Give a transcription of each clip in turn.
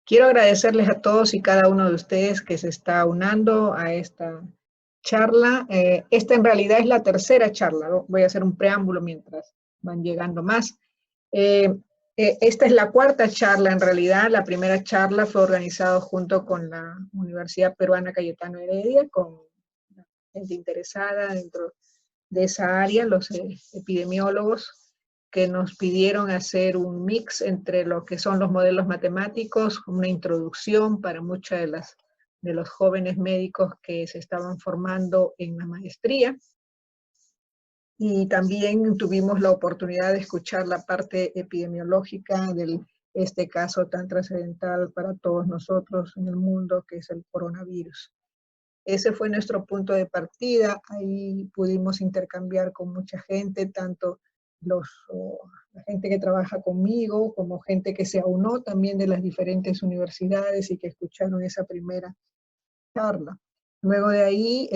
Quiero agradecerles a todos y cada uno de ustedes que se está unando a esta charla. Esta en realidad es la tercera charla, ¿no? Voy a hacer un preámbulo mientras van llegando más. Esta es la cuarta charla en realidad. La primera charla fue organizada junto con la Universidad Peruana Cayetano Heredia, con gente interesada dentro de esa área, los epidemiólogos, que nos pidieron hacer un mix entre lo que son los modelos matemáticos, una introducción para muchas de los jóvenes médicos que se estaban formando en la maestría. Y también tuvimos la oportunidad de escuchar la parte epidemiológica de este caso tan trascendental para todos nosotros en el mundo, que es el coronavirus. Ese fue nuestro punto de partida. Ahí pudimos intercambiar con mucha gente, tanto la gente que trabaja conmigo, como gente que se aunó también de las diferentes universidades y que escucharon esa primera charla. Luego de ahí,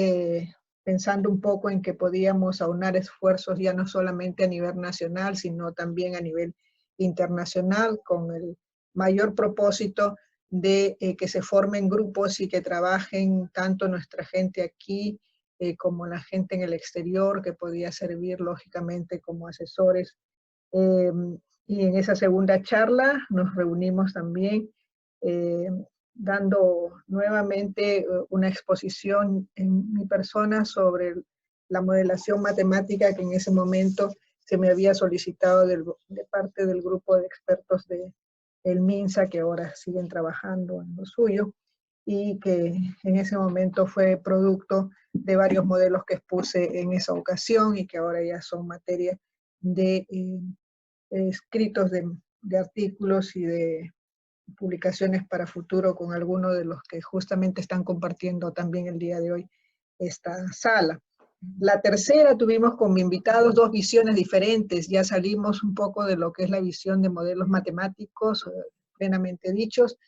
pensando un poco en que podíamos aunar esfuerzos ya no solamente a nivel nacional, sino también a nivel internacional, con el mayor propósito de que se formen grupos y que trabajen tanto nuestra gente aquí como la gente en el exterior, que podía servir lógicamente como asesores. Y en esa segunda charla nos reunimos también dando nuevamente una exposición en mi persona sobre la modelación matemática que en ese momento se me había solicitado de parte del grupo de expertos del MINSA, que ahora siguen trabajando en lo suyo, y que en ese momento fue producto de varios modelos que expuse en esa ocasión y que ahora ya son materia de escritos de artículos y de publicaciones para futuro con algunos de los que justamente están compartiendo también el día de hoy esta sala. La tercera tuvimos como invitados dos visiones diferentes. Ya salimos un poco de lo que es la visión de modelos matemáticos, plenamente dichos,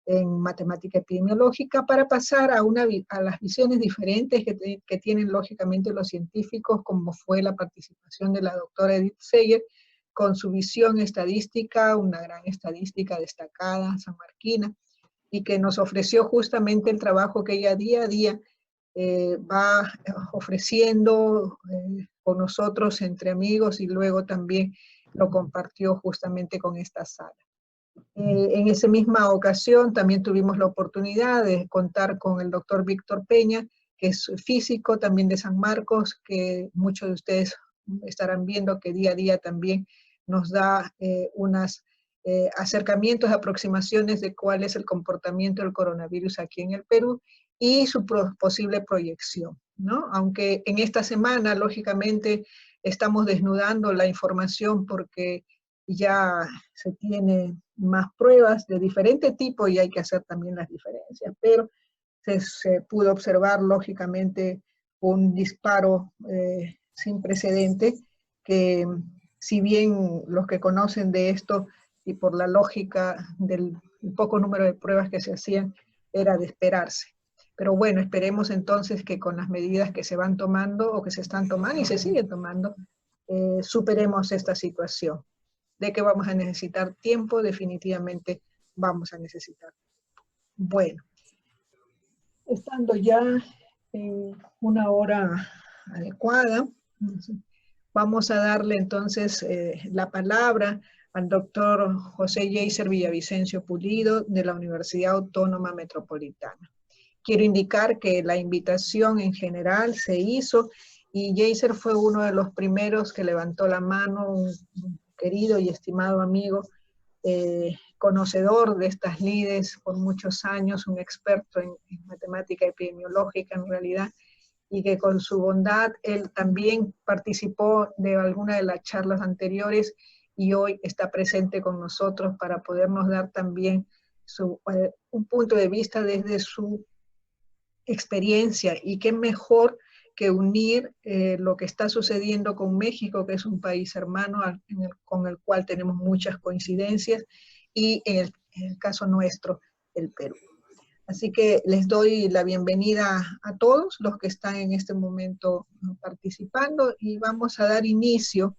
en matemática epidemiológica, para pasar a las visiones diferentes que tienen lógicamente los científicos, como fue la participación de la doctora Edith Seyer, con su visión estadística, una gran estadística destacada, sanmarquina, y que nos ofreció justamente el trabajo que ella día a día va ofreciendo con nosotros entre amigos, y luego también lo compartió justamente con esta sala. En esa misma ocasión también tuvimos la oportunidad de contar con el doctor Víctor Peña, que es físico también de San Marcos, que muchos de ustedes estarán viendo que día a día también nos da unos acercamientos, aproximaciones de cuál es el comportamiento del coronavirus aquí en el Perú y su posible proyección, ¿no? Aunque en esta semana, lógicamente, estamos desnudando la información porque ya se tiene más pruebas de diferente tipo y hay que hacer también las diferencias, pero se pudo observar lógicamente un disparo sin precedente que, si bien los que conocen de esto y por la lógica del poco número de pruebas que se hacían, era de esperarse. Pero bueno, esperemos entonces que con las medidas que se van tomando o que se están tomando y se siguen tomando, superemos esta situación. De que vamos a necesitar tiempo, definitivamente vamos a necesitar. Bueno, estando ya en una hora adecuada, vamos a darle entonces la palabra al doctor José Yeiser Villavicencio Pulido de la Universidad Autónoma Metropolitana. Quiero indicar que la invitación en general se hizo y Yeiser fue uno de los primeros que levantó la mano, un querido y estimado amigo, conocedor de estas lides por muchos años, un experto en matemática epidemiológica en realidad, y que con su bondad él también participó de alguna de las charlas anteriores y hoy está presente con nosotros para podernos dar también un punto de vista desde su experiencia. Y qué mejor que unir lo que está sucediendo con México, que es un país hermano con el cual tenemos muchas coincidencias, y en el caso nuestro, el Perú. Así que les doy la bienvenida a todos los que están en este momento participando y vamos a dar inicio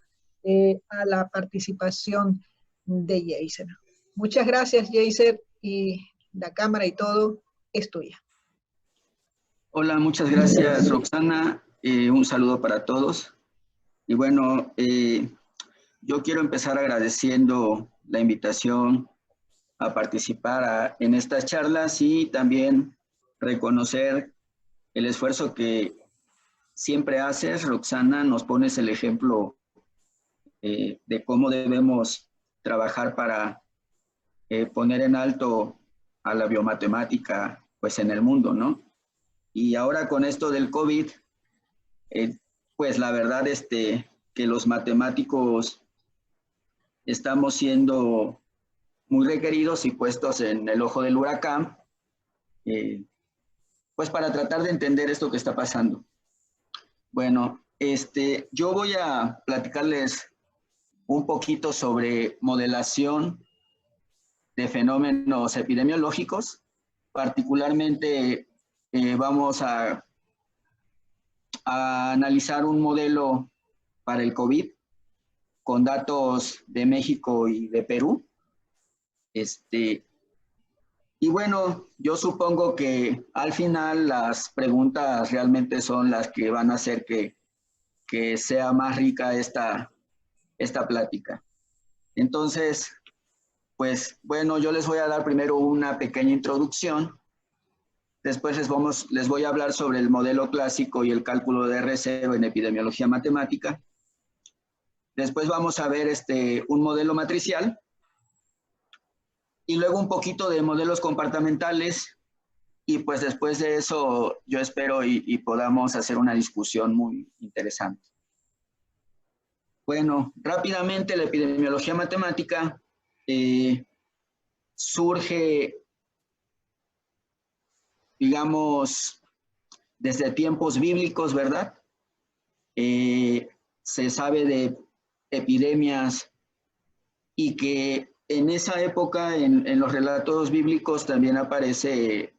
a la participación de Yeiser. Muchas gracias, Yeiser, y la cámara y todo es tuya. Hola, muchas gracias, Roxana. Un saludo para todos. Y bueno, yo quiero empezar agradeciendo la invitación a participar en estas charlas y también reconocer el esfuerzo que siempre haces, Roxana. Nos pones el ejemplo de cómo debemos trabajar para poner en alto a la biomatemática pues en el mundo, ¿no? Y ahora con esto del COVID, pues la verdad que los matemáticos estamos siendo muy requeridos y puestos en el ojo del huracán, pues para tratar de entender esto que está pasando. Bueno, yo voy a platicarles un poquito sobre modelación de fenómenos epidemiológicos. Particularmente vamos a analizar un modelo para el COVID con datos de México y de Perú. Y bueno, yo supongo que al final las preguntas realmente son las que van a hacer que sea más rica esta plática. Entonces, pues bueno, yo les voy a dar primero una pequeña introducción. Después les voy a hablar sobre el modelo clásico y el cálculo de R0 en epidemiología matemática. Después vamos a ver un modelo matricial. Y luego un poquito de modelos comportamentales. Y pues después de eso yo espero y podamos hacer una discusión muy interesante. Bueno, rápidamente la epidemiología matemática surge, digamos, desde tiempos bíblicos, ¿verdad? Se sabe de epidemias y que en esa época, en los relatos bíblicos, también aparece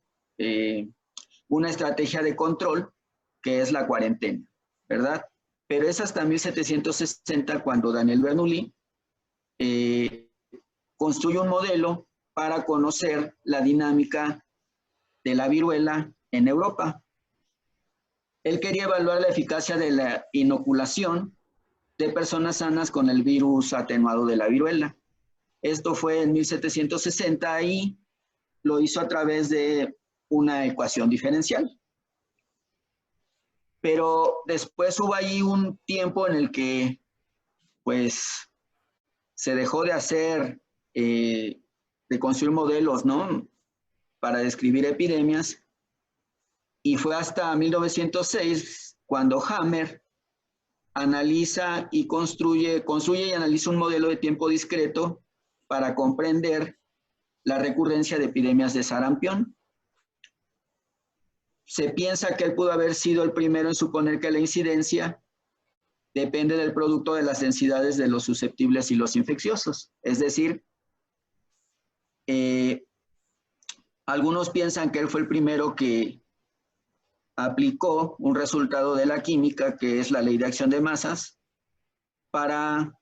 una estrategia de control, que es la cuarentena, ¿verdad? Pero es hasta 1760 cuando Daniel Bernoulli construye un modelo para conocer la dinámica de la viruela en Europa. Él quería evaluar la eficacia de la inoculación de personas sanas con el virus atenuado de la viruela. Esto fue en 1760 y lo hizo a través de una ecuación diferencial. Pero después hubo ahí un tiempo en el que pues se dejó de hacer, de construir modelos, ¿no?, para describir epidemias, y fue hasta 1906 cuando Hammer analiza y construye y analiza un modelo de tiempo discreto para comprender la recurrencia de epidemias de sarampión. Se piensa que él pudo haber sido el primero en suponer que la incidencia depende del producto de las densidades de los susceptibles y los infecciosos. Es decir, algunos piensan que él fue el primero que aplicó un resultado de la química, que es la ley de acción de masas, para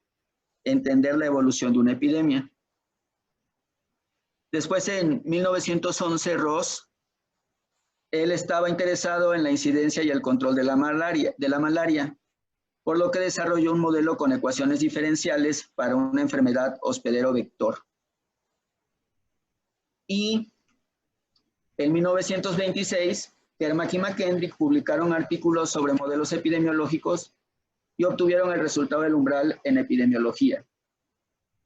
entender la evolución de una epidemia. Después, en 1911, Ross, él estaba interesado en la incidencia y el control de la malaria, por lo que desarrolló un modelo con ecuaciones diferenciales para una enfermedad hospedero-vector. Y en 1926, Kermack y McKendrick publicaron artículos sobre modelos epidemiológicos y obtuvieron el resultado del umbral en epidemiología,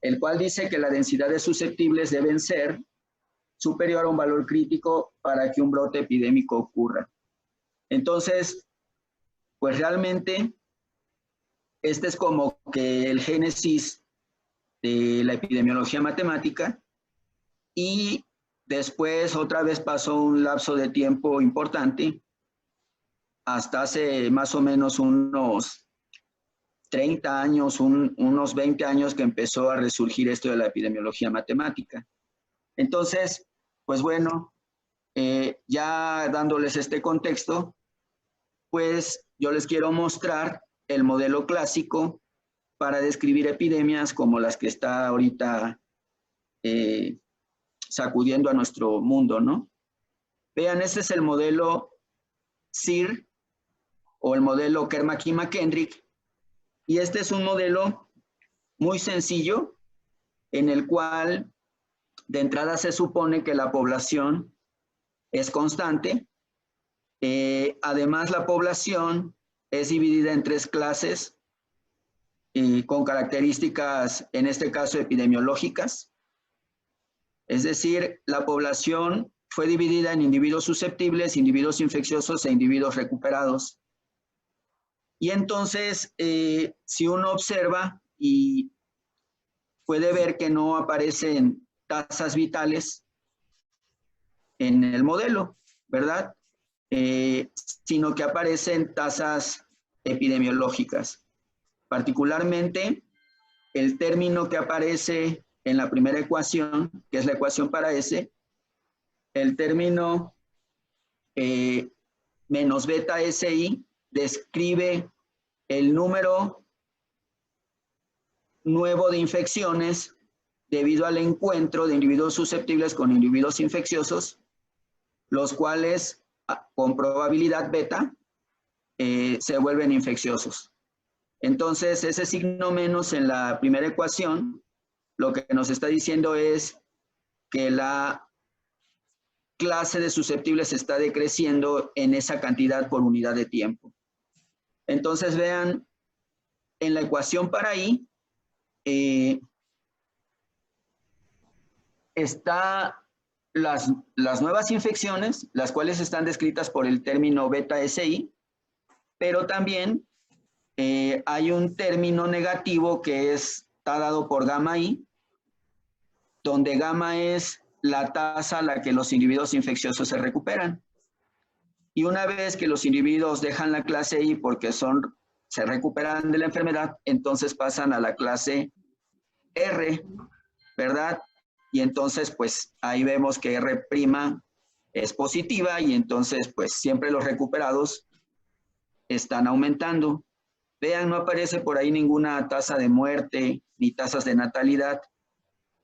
el cual dice que la densidad de susceptibles deben ser superior a un valor crítico para que un brote epidémico ocurra. Entonces, pues realmente, este es como que el génesis de la epidemiología matemática, y después otra vez pasó un lapso de tiempo importante, hasta hace más o menos unos 30 años, unos 20 años que empezó a resurgir esto de la epidemiología matemática. Entonces, pues bueno, ya dándoles este contexto, pues yo les quiero mostrar el modelo clásico para describir epidemias como las que está ahorita sacudiendo a nuestro mundo, ¿no? Vean, este es el modelo SIR o el modelo Kermacky-McKendrick, y este es un modelo muy sencillo en el cual de entrada se supone que la población es constante. Además, la población es dividida en 3 clases con características, en este caso, epidemiológicas. Es decir, la población fue dividida en individuos susceptibles, individuos infecciosos e individuos recuperados. Y entonces, si uno observa y puede ver que no aparecen tasas vitales en el modelo, ¿verdad? Sino que aparecen tasas epidemiológicas. Particularmente, el término que aparece en la primera ecuación, que es la ecuación para S, el término menos beta SI describe el número nuevo de infecciones debido al encuentro de individuos susceptibles con individuos infecciosos, los cuales con probabilidad beta se vuelven infecciosos. Entonces, ese signo menos en la primera ecuación lo que nos está diciendo es que la clase de susceptibles está decreciendo en esa cantidad por unidad de tiempo. Entonces, vean, en la ecuación para I, está las nuevas infecciones, las cuales están descritas por el término beta SI, pero también hay un término negativo que está dado por gamma I, donde gamma es la tasa a la que los individuos infecciosos se recuperan. Y una vez que los individuos dejan la clase I porque se recuperan de la enfermedad, entonces pasan a la clase R, ¿verdad? Y entonces, pues, ahí vemos que R' es positiva y entonces, pues, siempre los recuperados están aumentando. Vean, no aparece por ahí ninguna tasa de muerte ni tasas de natalidad.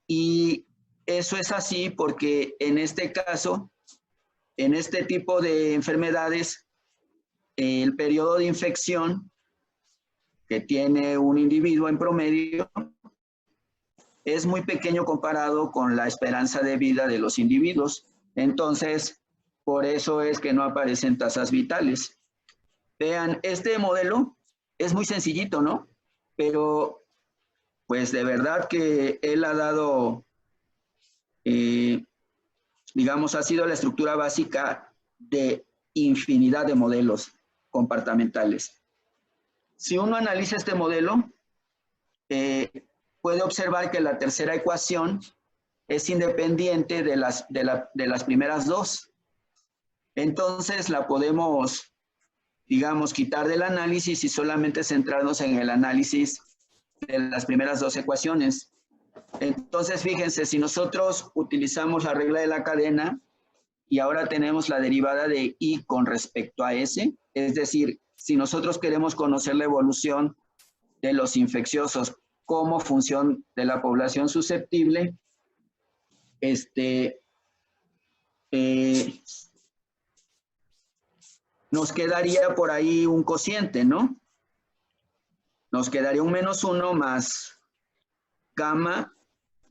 Y eso es así porque en este caso, en este tipo de enfermedades, el periodo de infección que tiene un individuo en promedio es muy pequeño comparado con la esperanza de vida de los individuos. Entonces, por eso es que no aparecen tasas vitales. Vean, este modelo es muy sencillito, ¿no? Pero, pues de verdad que él ha dado, digamos, ha sido la estructura básica de infinidad de modelos comportamentales. Si uno analiza este modelo, puede observar que la tercera ecuación es independiente de las primeras dos. Entonces la podemos, digamos, quitar del análisis y solamente centrarnos en el análisis de las primeras dos ecuaciones. Entonces, fíjense, si nosotros utilizamos la regla de la cadena y ahora tenemos la derivada de I con respecto a S, es decir, si nosotros queremos conocer la evolución de los infecciosos como función de la población susceptible, nos quedaría por ahí un cociente, ¿no? Nos quedaría un -1 más gamma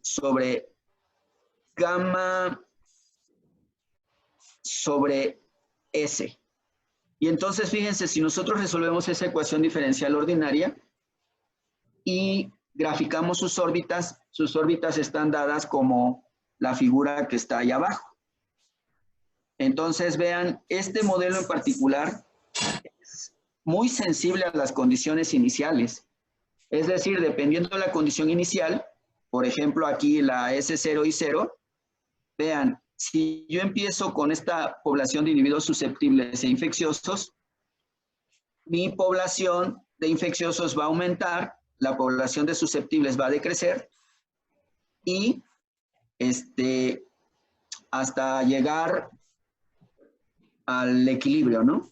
sobre S. Y entonces, fíjense, si nosotros resolvemos esa ecuación diferencial ordinaria y graficamos sus órbitas están dadas como la figura que está ahí abajo. Entonces, vean, este modelo en particular es muy sensible a las condiciones iniciales. Es decir, dependiendo de la condición inicial, por ejemplo, aquí la S0 y 0, vean, si yo empiezo con esta población de individuos susceptibles e infecciosos, mi población de infecciosos va a aumentar, la población de susceptibles va a decrecer y hasta llegar al equilibrio, ¿no?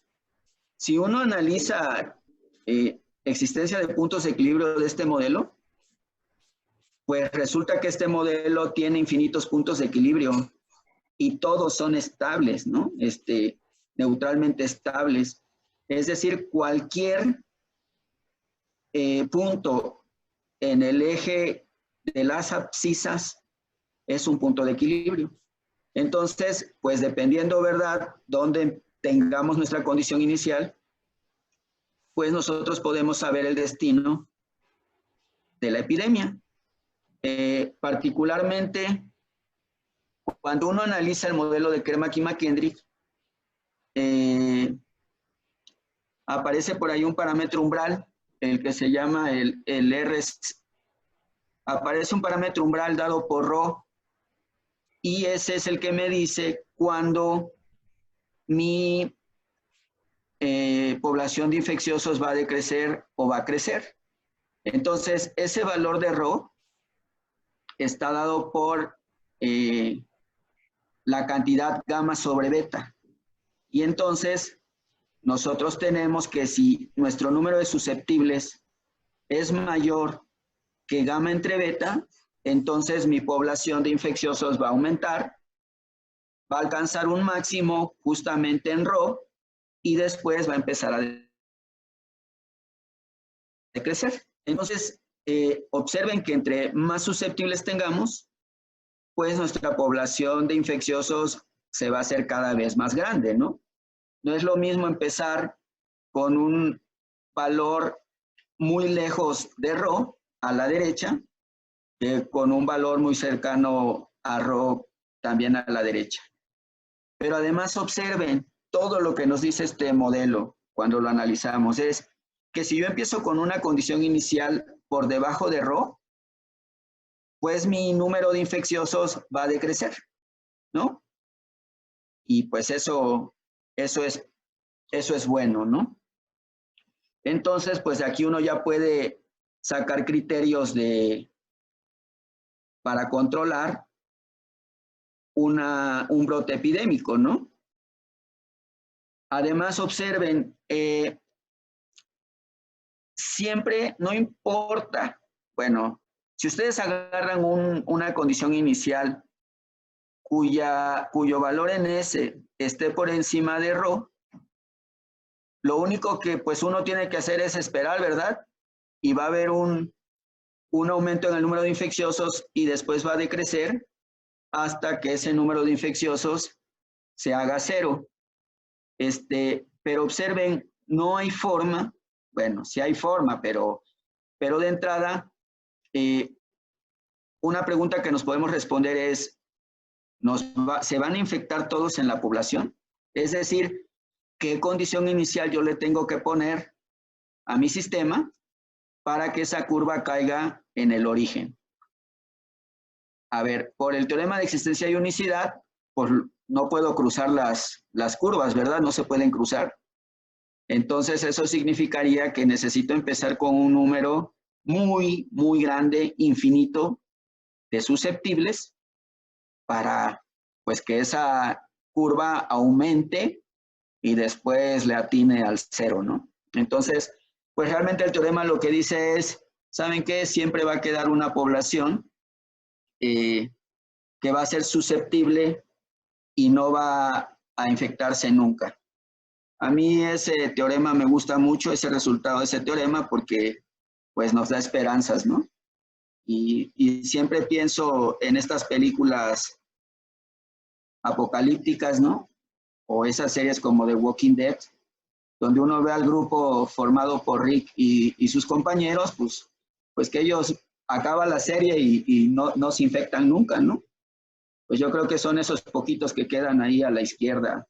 Si uno analiza existencia de puntos de equilibrio de este modelo, pues resulta que este modelo tiene infinitos puntos de equilibrio y todos son estables, ¿no? Neutralmente estables. Es decir, cualquier punto en el eje de las abscisas es un punto de equilibrio. Entonces, pues dependiendo, ¿verdad?, donde tengamos nuestra condición inicial, pues nosotros podemos saber el destino de la epidemia. Particularmente, cuando uno analiza el modelo de Kermaki-McKendrick, aparece por ahí un parámetro umbral, el que se llama el R. Aparece un parámetro umbral dado por Rho, y ese es el que me dice cuándo mi población de infecciosos va a decrecer o va a crecer. Entonces, ese valor de Rho está dado por la cantidad gamma sobre beta. Y entonces, nosotros tenemos que si nuestro número de susceptibles es mayor que gamma entre beta, entonces mi población de infecciosos va a aumentar, va a alcanzar un máximo justamente en Rho y después va a empezar a decrecer. Entonces, observen que entre más susceptibles tengamos, pues nuestra población de infecciosos se va a hacer cada vez más grande, ¿no? No es lo mismo empezar con un valor muy lejos de Rho a la derecha, con un valor muy cercano a Rho también a la derecha. Pero además observen todo lo que nos dice este modelo cuando lo analizamos, es que si yo empiezo con una condición inicial por debajo de Rho, pues mi número de infecciosos va a decrecer, ¿no? Y pues eso es bueno, ¿no? Entonces, pues aquí uno ya puede sacar criterios para controlar un brote epidémico, ¿no? Además, observen, siempre, no importa, bueno, si ustedes agarran una condición inicial cuyo valor en S esté por encima de Rho, lo único que pues uno tiene que hacer es esperar, ¿verdad? Y va a haber un aumento en el número de infecciosos y después va a decrecer hasta que ese número de infecciosos se haga cero. Pero observen, no hay forma, bueno, sí hay forma, pero de entrada, una pregunta que nos podemos responder es, ¿se van a infectar todos en la población? Es decir, ¿qué condición inicial yo le tengo que poner a mi sistema para que esa curva caiga en el origen? A ver, por el teorema de existencia y unicidad, pues no puedo cruzar las curvas, ¿verdad? No se pueden cruzar. Entonces, eso significaría que necesito empezar con un número muy, muy grande, infinito, de susceptibles para, pues, que esa curva aumente y después le atine al cero, ¿no? Entonces, pues realmente el teorema lo que dice es, ¿saben qué? Siempre va a quedar una población que va a ser susceptible y no va a infectarse nunca. A mí ese teorema me gusta mucho, ese resultado de ese teorema, porque pues nos da esperanzas, ¿no? Y siempre pienso en estas películas apocalípticas, ¿no? O esas series como The Walking Dead, donde uno ve al grupo formado por Rick y sus compañeros, pues que ellos acaban la serie y no se infectan nunca, ¿no? Pues yo creo que son esos poquitos que quedan ahí a la izquierda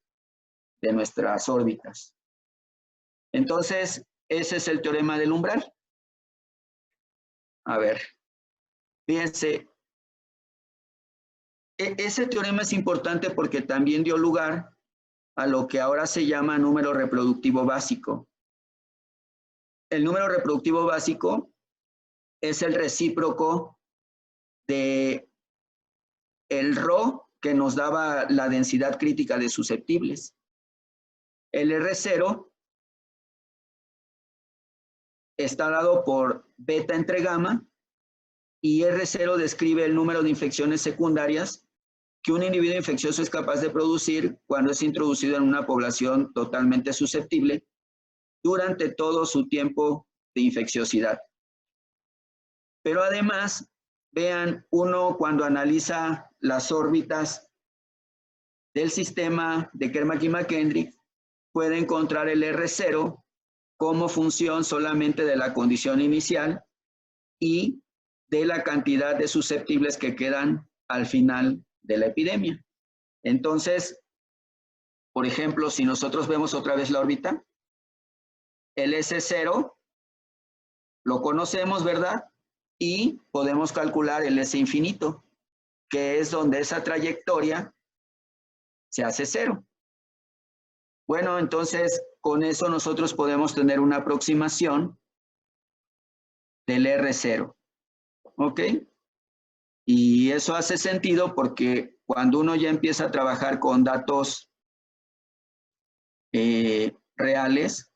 de nuestras órbitas. Entonces, ese es el teorema del umbral. A ver, fíjense, ese teorema es importante porque también dio lugar a lo que ahora se llama número reproductivo básico. El número reproductivo básico es el recíproco de el Rho que nos daba la densidad crítica de susceptibles. El R0 está dado por beta entre gamma y R0 describe el número de infecciones secundarias que un individuo infeccioso es capaz de producir cuando es introducido en una población totalmente susceptible durante todo su tiempo de infecciosidad. Pero además, vean, uno cuando analiza las órbitas del sistema de Kerr-McKee-McKendrick puede encontrar el R0 como función solamente de la condición inicial y de la cantidad de susceptibles que quedan al final de la epidemia. Entonces, por ejemplo, si nosotros vemos otra vez la órbita, el S0 lo conocemos, ¿verdad? Y podemos calcular el S infinito, que es donde esa trayectoria se hace cero. Bueno, entonces con eso nosotros podemos tener una aproximación del R0, ¿ok? Y eso hace sentido porque cuando uno ya empieza a trabajar con datos reales,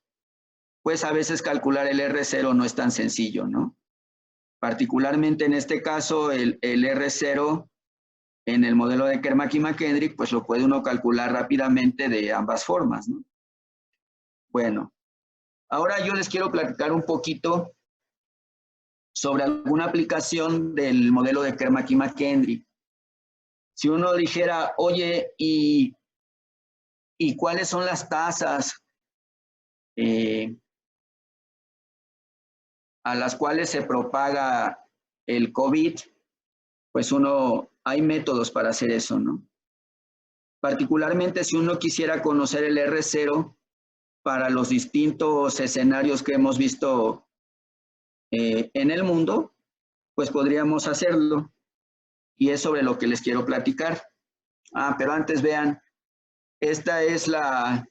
pues a veces calcular el R0 no es tan sencillo, ¿no? Particularmente en este caso, el R0 en el modelo de Kerr-McKee-McKendrick, pues lo puede uno calcular rápidamente de ambas formas, ¿no? Bueno, ahora yo les quiero platicar un poquito sobre alguna aplicación del modelo de Kerr-McKee-McKendrick. Si uno dijera, oye, ¿y cuáles son las tasas a las cuales se propaga el COVID? Pues hay métodos para hacer eso, ¿no? Particularmente si uno quisiera conocer el R0 para los distintos escenarios que hemos visto en el mundo, pues podríamos hacerlo. Y es sobre lo que les quiero platicar. Pero antes vean, esta es la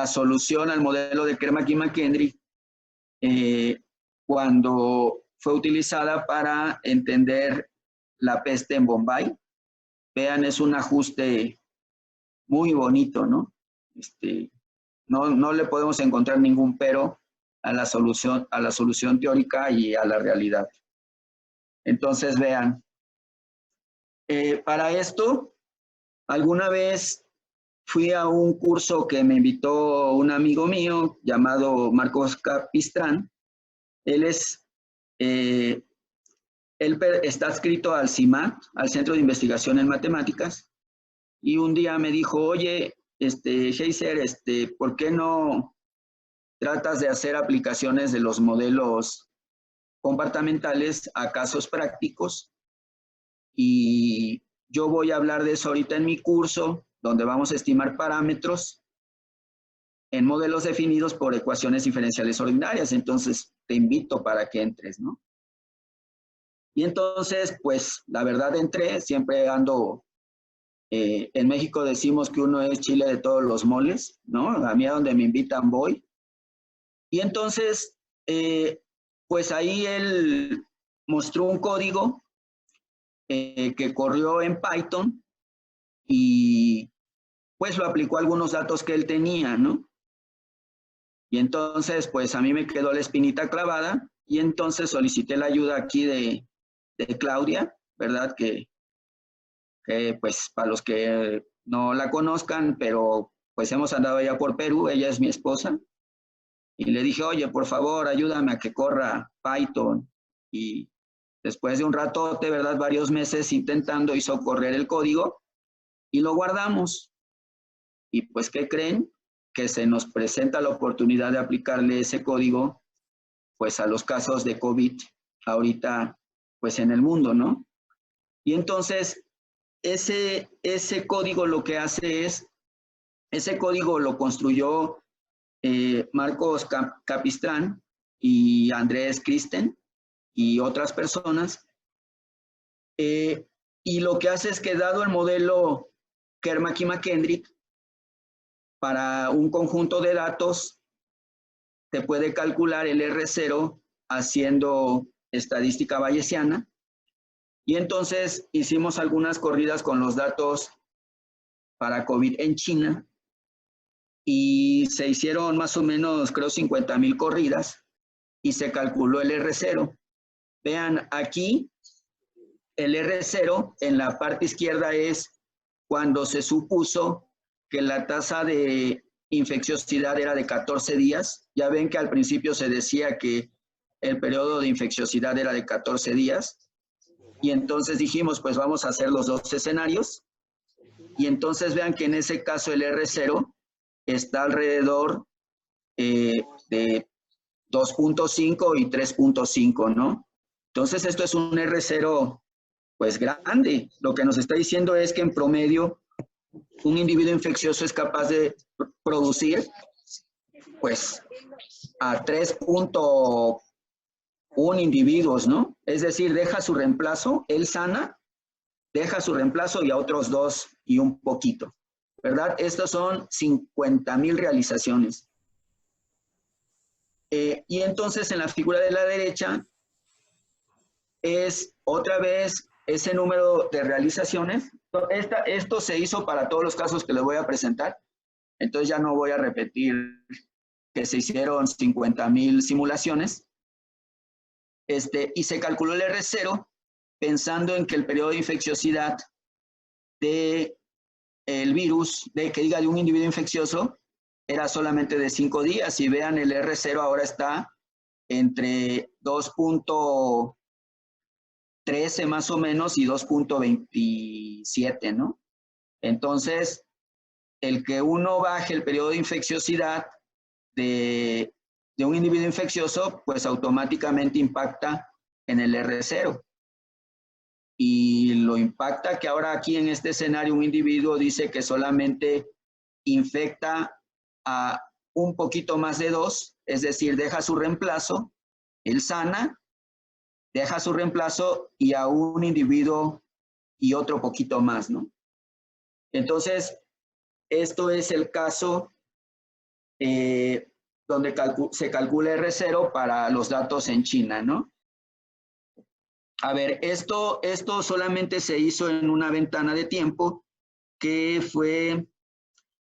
solución al modelo de Kerr-McKee-McKendrick cuando fue utilizada para entender la peste en Bombay. Vean, es un ajuste muy bonito, ¿no? No le podemos encontrar ningún pero a la solución teórica y a la realidad. Entonces, vean, para esto, alguna vez fui a un curso que me invitó un amigo mío llamado Marcos Capistrán. Él está adscrito al CIMAT, al Centro de Investigación en Matemáticas, y un día me dijo, oye, Heiser, ¿por qué no tratas de hacer aplicaciones de los modelos comportamentales a casos prácticos? Y yo voy a hablar de eso ahorita en mi curso, donde vamos a estimar parámetros en modelos definidos por ecuaciones diferenciales ordinarias. Entonces, te invito para que entres, ¿no? Y entonces, pues, la verdad entré, siempre ando, en México decimos que uno es chile de todos los moles, ¿no? A mí a donde me invitan voy. Y entonces, pues ahí él mostró un código que corrió en Python y pues lo aplicó a algunos datos que él tenía, ¿no? Y entonces, pues a mí me quedó la espinita clavada y entonces solicité la ayuda aquí de Claudia, ¿verdad? Que pues para los que no la conozcan, pero pues hemos andado allá por Perú, ella es mi esposa, y le dije, oye, por favor, ayúdame a que corra Python. Y después de un ratote, ¿verdad? Varios meses intentando, hizo correr el código y lo guardamos. Y pues, ¿qué creen? Que se nos presenta la oportunidad de aplicarle ese código pues a los casos de COVID ahorita pues en el mundo, ¿no? Y entonces ese código lo que hace es, ese código lo construyó Marcos Capistrán y Andrés Kristen y otras personas, y lo que hace es que dado el modelo Kerr-McKee-McKendrick, para un conjunto de datos, se puede calcular el R0 haciendo estadística bayesiana. Y entonces hicimos algunas corridas con los datos para COVID en China y se hicieron más o menos, creo, 50,000 corridas y se calculó el R0. Vean aquí, el R0 en la parte izquierda es cuando se supuso que la tasa de infecciosidad era de 14 días. Ya ven que al principio se decía que el periodo de infecciosidad era de 14 días. Y entonces dijimos, pues vamos a hacer los dos escenarios. Y entonces vean que en ese caso el R0 está alrededor de 2.5 y 3.5, ¿no? Entonces esto es un R0 pues grande. Lo que nos está diciendo es que en promedio un individuo infeccioso es capaz de producir pues a 3.1 individuos, ¿no? Es decir, deja su reemplazo, él sana, deja su reemplazo y a otros 2 y un poquito, ¿verdad? Estos son 50,000 realizaciones. Y entonces en la figura de la derecha es otra vez ese número de realizaciones. Esto se hizo para todos los casos que les voy a presentar, entonces ya no voy a repetir que se hicieron 50,000 simulaciones. Y se calculó el R0 pensando en que el periodo de infecciosidad del virus, de un individuo infeccioso, era solamente de 5 días. Y vean, el R0 ahora está entre 2.13 más o menos y 2.27, ¿no? Entonces, el que uno baje el periodo de infecciosidad de un individuo infeccioso, pues automáticamente impacta en el R0. Y lo impacta que ahora aquí en este escenario un individuo dice que solamente infecta a un poquito más de 2, es decir, deja su reemplazo, él sana, deja su reemplazo y a un individuo y otro poquito más, ¿no? Entonces, esto es el caso donde se calcula R0 para los datos en China, ¿no? A ver, esto solamente se hizo en una ventana de tiempo que fue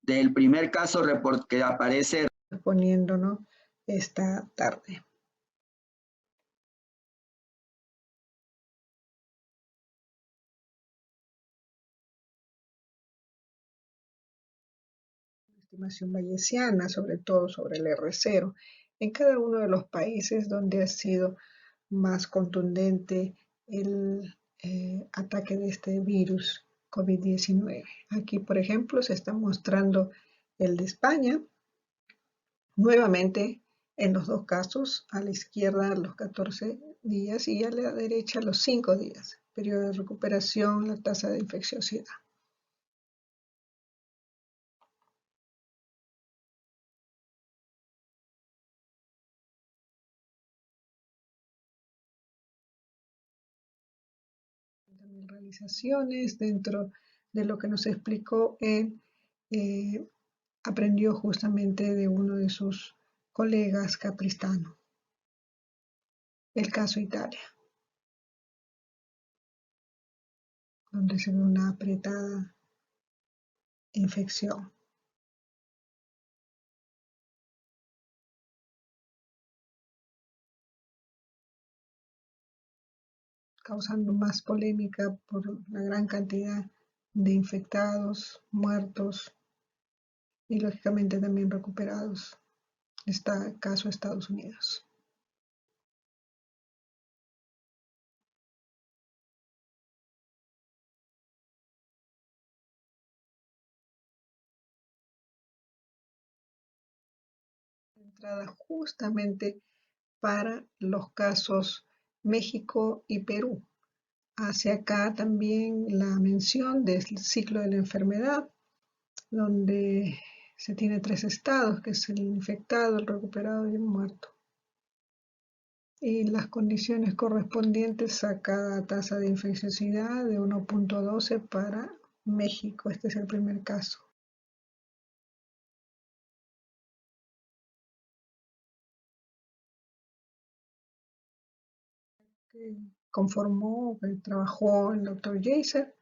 del primer caso que aparece Poniéndonos esta tarde. Estimación bayesiana, sobre todo sobre el R0, en cada uno de los países donde ha sido más contundente el ataque de este virus COVID-19. Aquí, por ejemplo, se está mostrando el de España, nuevamente en los dos casos, a la izquierda los 14 días y a la derecha los 5 días, periodo de recuperación, la tasa de infecciosidad. También realizaciones dentro de lo que nos explicó él, aprendió justamente de uno de sus colegas Capristano. El caso Italia, donde se ve una apretada infección. Causando más polémica por la gran cantidad de infectados, muertos y lógicamente también recuperados. Está caso Estados Unidos. Entrada justamente para los casos México y Perú. Hacia acá también la mención del ciclo de la enfermedad, donde se tiene 3 estados, que es el infectado, el recuperado y el muerto. Y las condiciones correspondientes a cada tasa de infecciosidad de 1.12 para México. Este es el primer caso. Conformó, trabajó el doctor Jaser,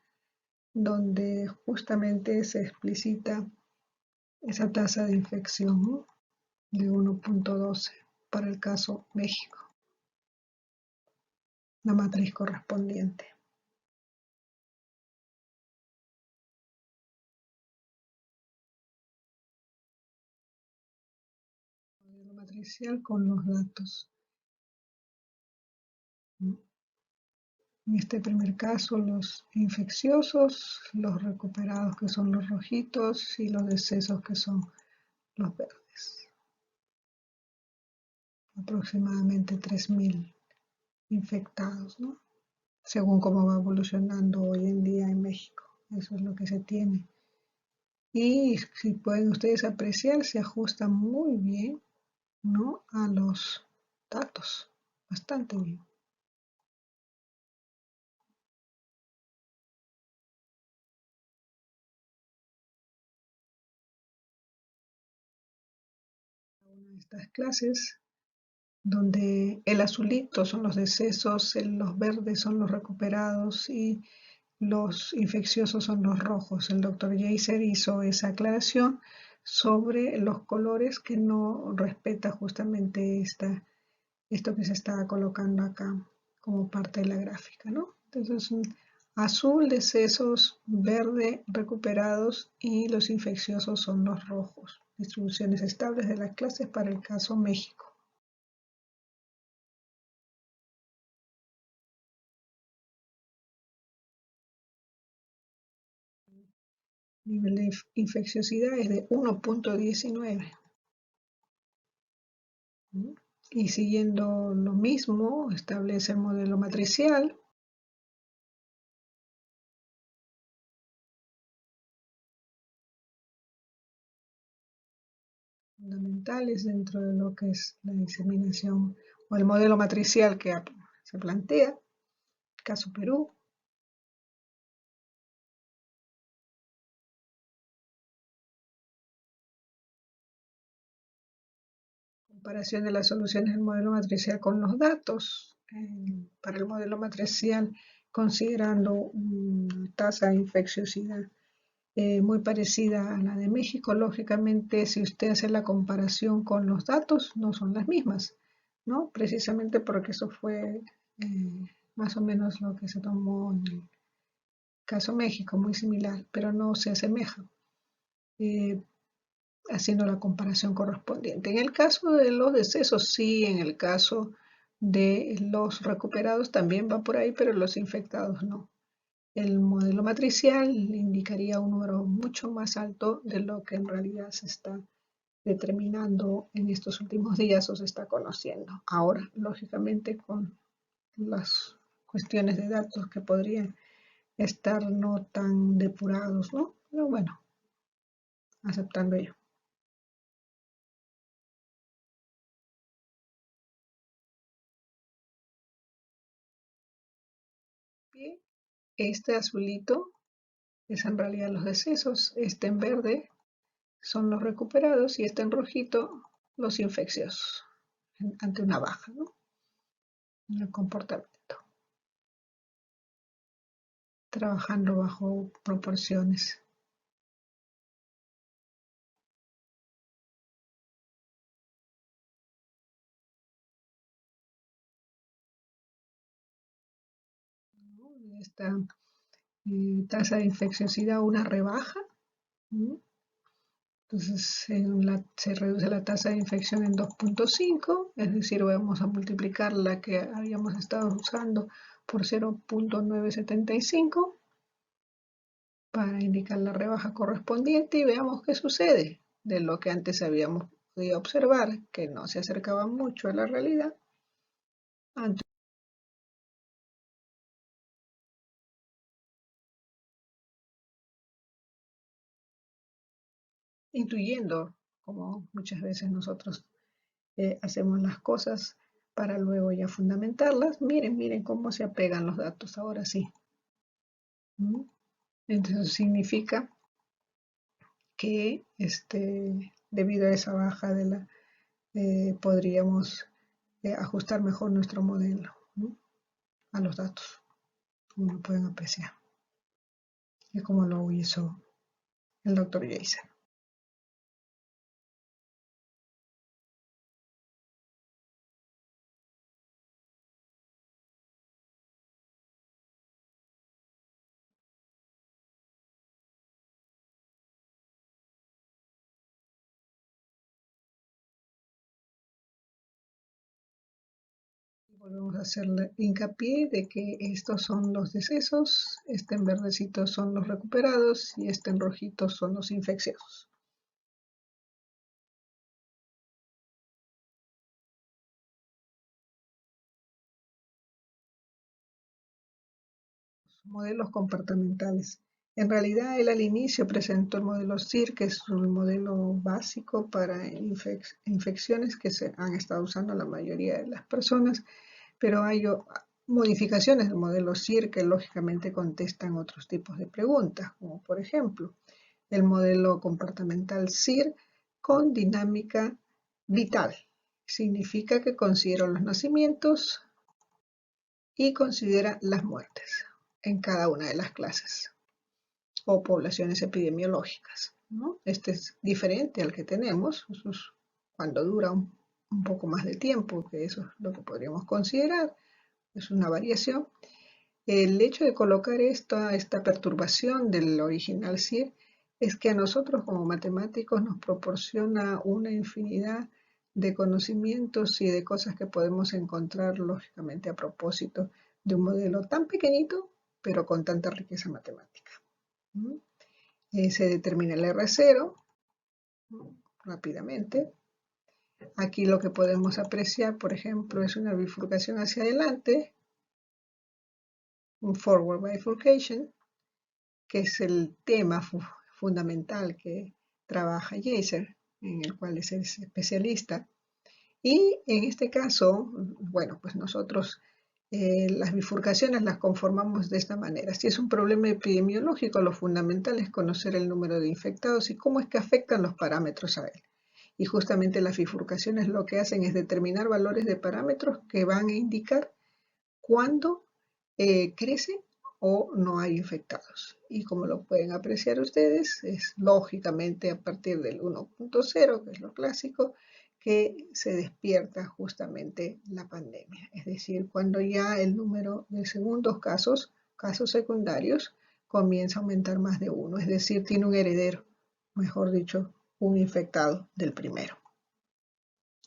donde justamente se explicita esa tasa de infección, ¿no?, de 1.12 para el caso México. la matriz correspondiente. Modelo matricial con los datos. En este primer caso, los infecciosos, los recuperados que son los rojitos y los decesos que son los verdes. Aproximadamente 3.000 infectados, ¿no? Según cómo va evolucionando hoy en día en México. Eso es lo que se tiene. Y si pueden ustedes apreciar, se ajusta muy bien, ¿no?, a los datos. Bastante bien. Una de estas clases, donde el azulito son los decesos, los verdes son los recuperados y los infecciosos son los rojos. El doctor Jaycer hizo esa aclaración sobre los colores que no respeta justamente esto que se está colocando acá como parte de la gráfica, ¿no? Entonces, azul, decesos, verde, recuperados y los infecciosos son los rojos. Distribuciones estables de las clases para el caso México. Nivel de infecciosidad es de 1.19. Y siguiendo lo mismo, establece el modelo matricial. Fundamentales dentro de lo que es la diseminación o el modelo matricial que se plantea. Caso Perú. Comparación de las soluciones del modelo matricial con los datos. Para el modelo matricial, considerando una tasa de infecciosidad muy parecida a la de México, lógicamente, si usted hace la comparación con los datos, no son las mismas, ¿no? Precisamente porque eso fue más o menos lo que se tomó en el caso México, muy similar, pero no se asemeja. Haciendo la comparación correspondiente. En el caso de los decesos, sí, en el caso de los recuperados también va por ahí, pero los infectados no. El modelo matricial indicaría un número mucho más alto de lo que en realidad se está determinando en estos últimos días o se está conociendo. Ahora, lógicamente, con las cuestiones de datos que podrían estar no tan depurados, ¿no? Pero bueno, aceptando ello. Bien, este azulito es en realidad los decesos, este en verde son los recuperados y este en rojito los infecciosos, ante una baja, ¿no?, en el comportamiento, trabajando bajo proporciones. Esta tasa de infecciosidad, una rebaja, ¿no? Entonces se reduce la tasa de infección en 2.5, es decir, vamos a multiplicar la que habíamos estado usando por 0.975 para indicar la rebaja correspondiente y veamos qué sucede. De lo que antes habíamos podido observar, que no se acercaba mucho a la realidad, intuyendo, como muchas veces nosotros hacemos las cosas para luego ya fundamentarlas. Miren cómo se apegan los datos, ahora sí. Entonces eso significa que debido a esa baja podríamos ajustar mejor nuestro modelo, ¿no?, a los datos, como lo pueden apreciar, y como lo hizo el doctor Jaycer. Volvemos a hacer hincapié de que estos son los decesos, este en verdecito son los recuperados y este en rojito son los infecciosos. Modelos comportamentales. En realidad, él al inicio presentó el modelo CIR, que es un modelo básico para infecciones que se han estado usando la mayoría de las personas, pero hay modificaciones del modelo CIR que lógicamente contestan otros tipos de preguntas, como por ejemplo, el modelo comportamental CIR con dinámica vital. Significa que considera los nacimientos y considera las muertes en cada una de las clases o poblaciones epidemiológicas, ¿no? Este es diferente al que tenemos, eso es cuando dura un poco más de tiempo, que eso es lo que podríamos considerar, es una variación. El hecho de colocar esta perturbación del original CIR es que a nosotros como matemáticos nos proporciona una infinidad de conocimientos y de cosas que podemos encontrar lógicamente a propósito de un modelo tan pequeñito, pero con tanta riqueza matemática. Se determina el R0 rápidamente. Aquí lo que podemos apreciar, por ejemplo, es una bifurcación hacia adelante, un forward bifurcation, que es el tema fundamental que trabaja Jaeger, en el cual es especialista. Y en este caso, bueno, pues nosotros las bifurcaciones las conformamos de esta manera. Si es un problema epidemiológico, lo fundamental es conocer el número de infectados y cómo es que afectan los parámetros a él. Y justamente las bifurcaciones lo que hacen es determinar valores de parámetros que van a indicar cuándo crece o no hay infectados. Y como lo pueden apreciar ustedes, es lógicamente a partir del 1.0, que es lo clásico, que se despierta justamente la pandemia. Es decir, cuando ya el número de segundos casos secundarios, comienza a aumentar más de uno. Es decir, tiene un heredero, mejor dicho, un infectado del primero.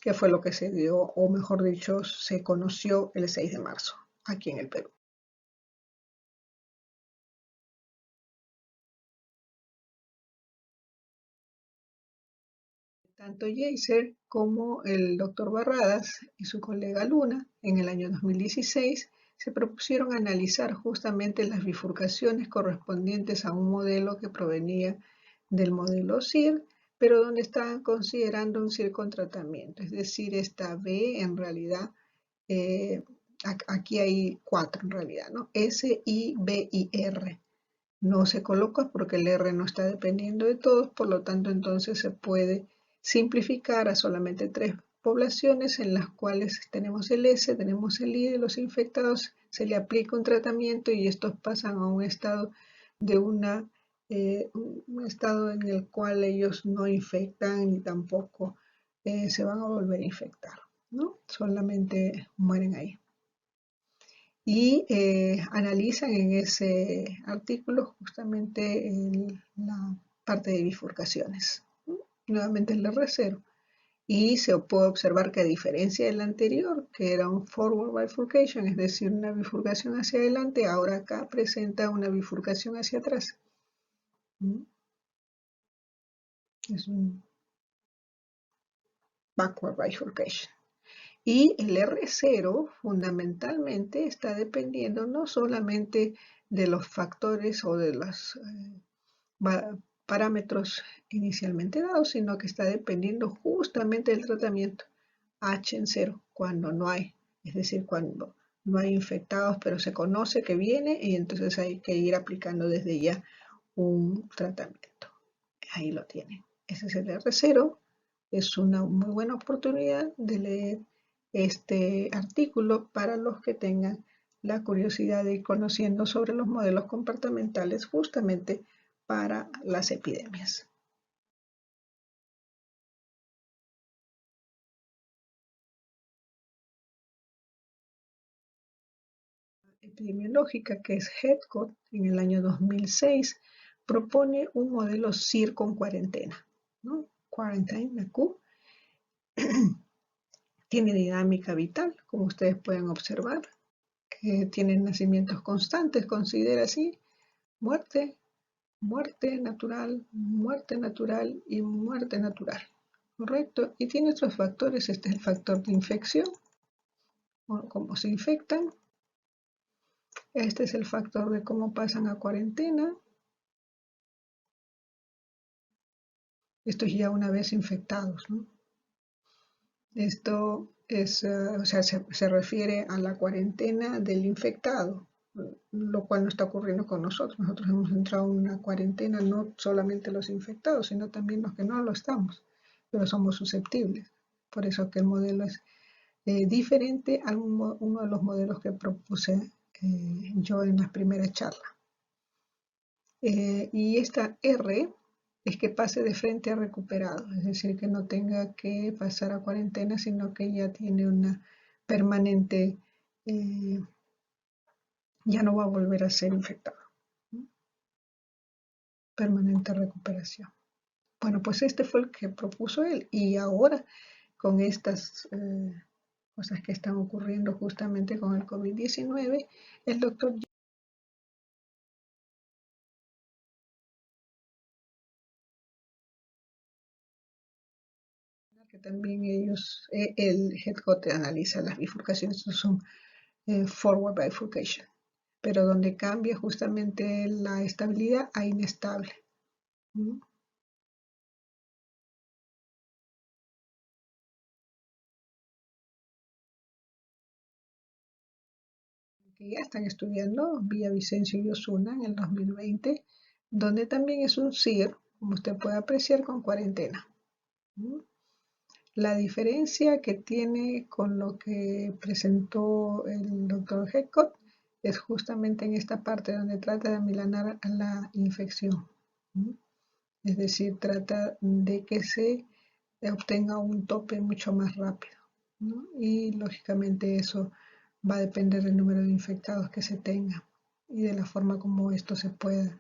Que fue lo que se dio, o mejor dicho, se conoció el 6 de marzo, aquí en el Perú. Tanto Jaeger como el doctor Barradas y su colega Luna, en el año 2016, se propusieron analizar justamente las bifurcaciones correspondientes a un modelo que provenía del modelo CIR, pero donde estaban considerando un CIR con tratamiento, es decir, esta B en realidad, aquí hay 4 en realidad, ¿no? S, I, B y R. No se coloca porque el R no está dependiendo de todos, por lo tanto entonces se puede simplificar a solamente 3 poblaciones en las cuales tenemos el S, tenemos el I de los infectados, se le aplica un tratamiento y estos pasan a un estado de un estado en el cual ellos no infectan ni tampoco se van a volver a infectar, ¿no? Solamente mueren ahí. Y analizan en ese artículo justamente la parte de bifurcaciones, ¿no? Nuevamente el R0. Y se puede observar que a diferencia del anterior, que era un forward bifurcation, es decir, una bifurcación hacia adelante, ahora acá presenta una bifurcación hacia atrás. Es un backward bifurcation. Y el R0 fundamentalmente está dependiendo no solamente de los factores o de los parámetros inicialmente dados, sino que está dependiendo justamente del tratamiento H en 0, cuando no hay, es decir, cuando no hay infectados, pero se conoce que viene y entonces hay que ir aplicando desde ya un tratamiento. Ahí lo tienen. Ese es el R0. Es una muy buena oportunidad de leer este artículo para los que tengan la curiosidad de ir conociendo sobre los modelos comportamentales justamente para las epidemias. Epidemiológica, que es Heathcote, en el año 2006, propone un modelo CIR con cuarentena, ¿no? Quarantine, la Q. tiene dinámica vital, como ustedes pueden observar. Tiene nacimientos constantes, considera así, muerte, muerte natural y muerte natural. ¿Correcto? Y tiene otros factores. Este es el factor de infección, o cómo se infectan. Este es el factor de cómo pasan a cuarentena. Esto es ya una vez infectados, ¿no? Esto es, o sea, se refiere a la cuarentena del infectado, lo cual no está ocurriendo con nosotros. Nosotros hemos entrado en una cuarentena, no solamente los infectados, sino también los que no lo estamos, pero somos susceptibles. Por eso que el modelo es diferente a uno de los modelos que propuse yo en la primera charla. Y esta R es que pase de frente a recuperado, es decir, que no tenga que pasar a cuarentena, sino que ya tiene una permanente, ya no va a volver a ser infectado. ¿No? Permanente recuperación. Bueno, pues este fue el que propuso él, y ahora con estas cosas que están ocurriendo justamente con el COVID-19, el doctor que también ellos, el Headcote analiza las bifurcaciones, estos son forward bifurcation, pero donde cambia justamente la estabilidad a inestable. ¿No? Que ya están estudiando vía Vicencio y Osuna en el 2020, donde también es un CIR, como usted puede apreciar, con cuarentena. ¿No? La diferencia que tiene con lo que presentó el doctor Headcote es justamente en esta parte donde trata de amilanar la infección. ¿No? Es decir, trata de que se obtenga un tope mucho más rápido, ¿no? Y lógicamente eso va a depender del número de infectados que se tenga y de la forma como esto se pueda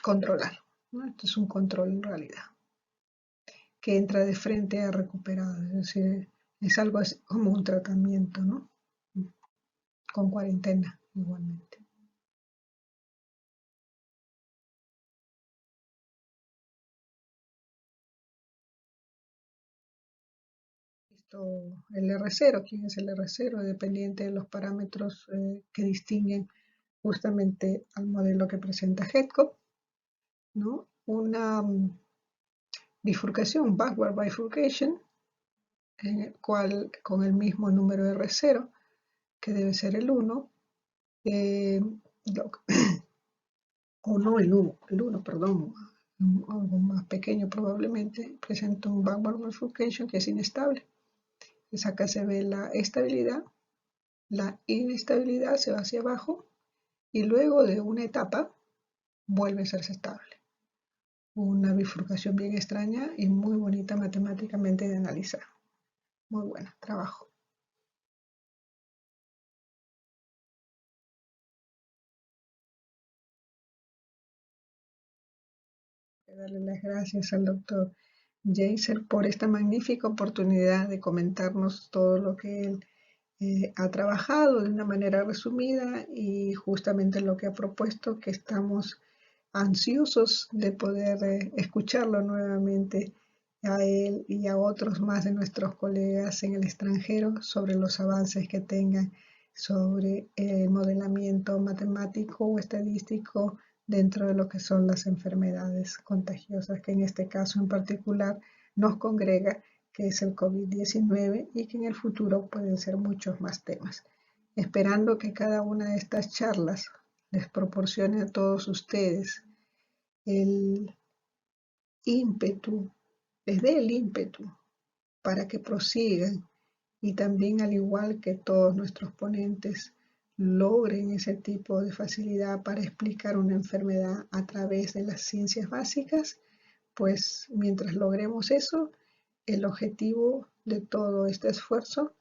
controlar, ¿no? Esto es un control en realidad que entra de frente a recuperado, es decir, es algo así como un tratamiento, ¿no? Con cuarentena igualmente. El R0, ¿quién es el R0? Dependiente de los parámetros que distinguen justamente al modelo que presenta Headcote, ¿no? Una bifurcación, backward bifurcation, en el cual con el mismo número R0, que debe ser el 1, o no el 1, perdón, algo más pequeño probablemente, presenta un backward bifurcation que es inestable. Entonces acá se ve la estabilidad, la inestabilidad se va hacia abajo y luego de una etapa vuelve a serse estable. Una bifurcación bien extraña y muy bonita matemáticamente de analizar. Muy buen trabajo. Darle las gracias al doctor Jaiser por esta magnífica oportunidad de comentarnos todo lo que él ha trabajado de una manera resumida y justamente lo que ha propuesto, que estamos ansiosos de poder escucharlo nuevamente a él y a otros más de nuestros colegas en el extranjero sobre los avances que tengan sobre el modelamiento matemático o estadístico dentro de lo que son las enfermedades contagiosas, que en este caso en particular nos congrega, que es el COVID-19 y que en el futuro pueden ser muchos más temas. Esperando que cada una de estas charlas les proporcione a todos ustedes el ímpetu, les dé el ímpetu para que prosigan y también, al igual que todos nuestros ponentes, logren ese tipo de facilidad para explicar una enfermedad a través de las ciencias básicas, pues mientras logremos eso, el objetivo de todo este esfuerzo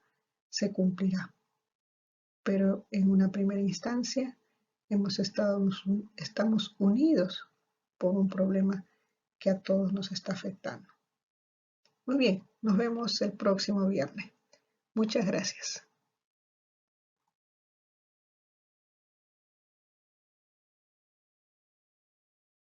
se cumplirá. Pero en una primera instancia estamos unidos por un problema que a todos nos está afectando. Muy bien, nos vemos el próximo viernes. Muchas gracias.